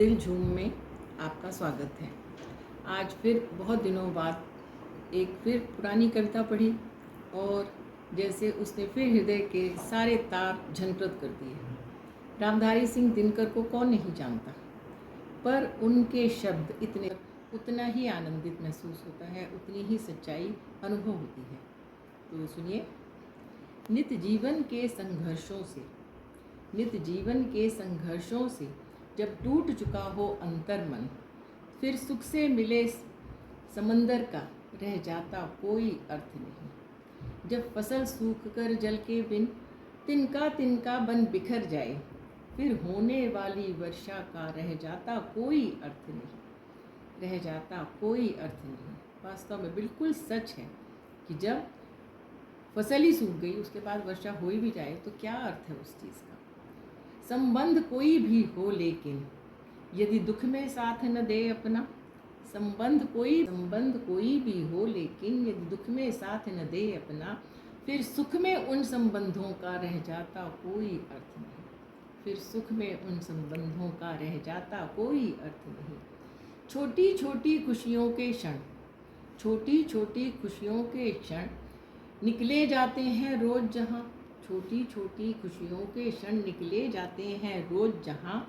दिल झूम में आपका स्वागत है। आज फिर बहुत दिनों बाद एक फिर पुरानी कविता पढ़ी और जैसे उसने फिर हृदय के सारे तार झनकृत कर दिए। रामधारी सिंह दिनकर को कौन नहीं जानता, पर उनके शब्द इतने उतना ही आनंदित महसूस होता है, उतनी ही सच्चाई अनुभव होती है। तो सुनिए। नित जीवन के संघर्षों से जब टूट चुका हो अंतर मन, फिर सुख से मिले समंदर का रह जाता कोई अर्थ नहीं। जब फसल सूख कर जल के बिन तिनका तिनका बन बिखर जाए, फिर होने वाली वर्षा का रह जाता कोई अर्थ नहीं। वास्तव में बिल्कुल सच है कि जब फसल ही सूख गई, उसके बाद वर्षा हो भी जाए तो क्या अर्थ है उस चीज़ का। संबंध कोई भी हो लेकिन यदि दुख में साथ न दे अपना, संबंध कोई भी हो लेकिन यदि दुख में साथ न दे अपना, फिर सुख में उन संबंधों का रह जाता कोई अर्थ नहीं। छोटी छोटी खुशियों के क्षण निकले जाते हैं रोज जहाँ,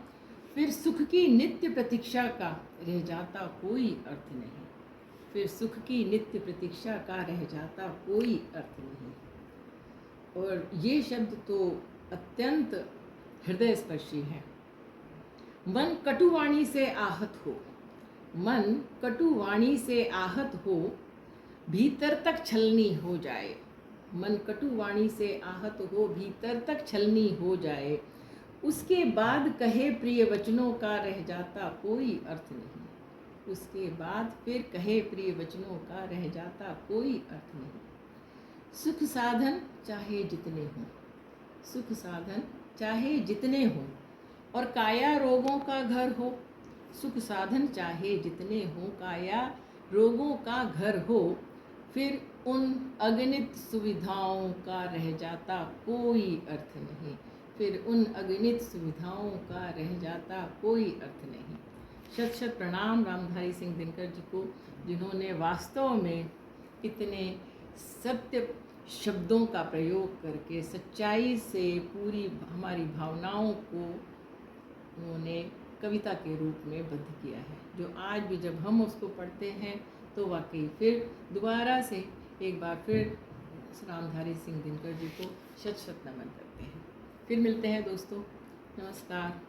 फिर सुख की नित्य प्रतीक्षा का रह जाता कोई अर्थ नहीं। और ये शब्द तो अत्यंत हृदय स्पर्शी हैं। मन कटुवाणी से आहत हो भीतर तक छलनी हो जाए, उसके बाद कहे प्रिय वचनों का रह जाता कोई अर्थ नहीं। सुख साधन चाहे जितने हों और काया रोगों का घर हो, फिर उन अगणित सुविधाओं का रह जाता कोई अर्थ नहीं। शत शत प्रणाम रामधारी सिंह दिनकर जी को, जिन्होंने वास्तव में इतने सत्य शब्दों का प्रयोग करके सच्चाई से पूरी हमारी भावनाओं को उन्होंने कविता के रूप में बद्ध किया है, जो आज भी जब हम उसको पढ़ते हैं तो वाकई फिर दोबारा से एक बार फिर रामधारी सिंह दिनकर जी को शत शत नमन करते हैं। फिर मिलते हैं दोस्तों। नमस्कार।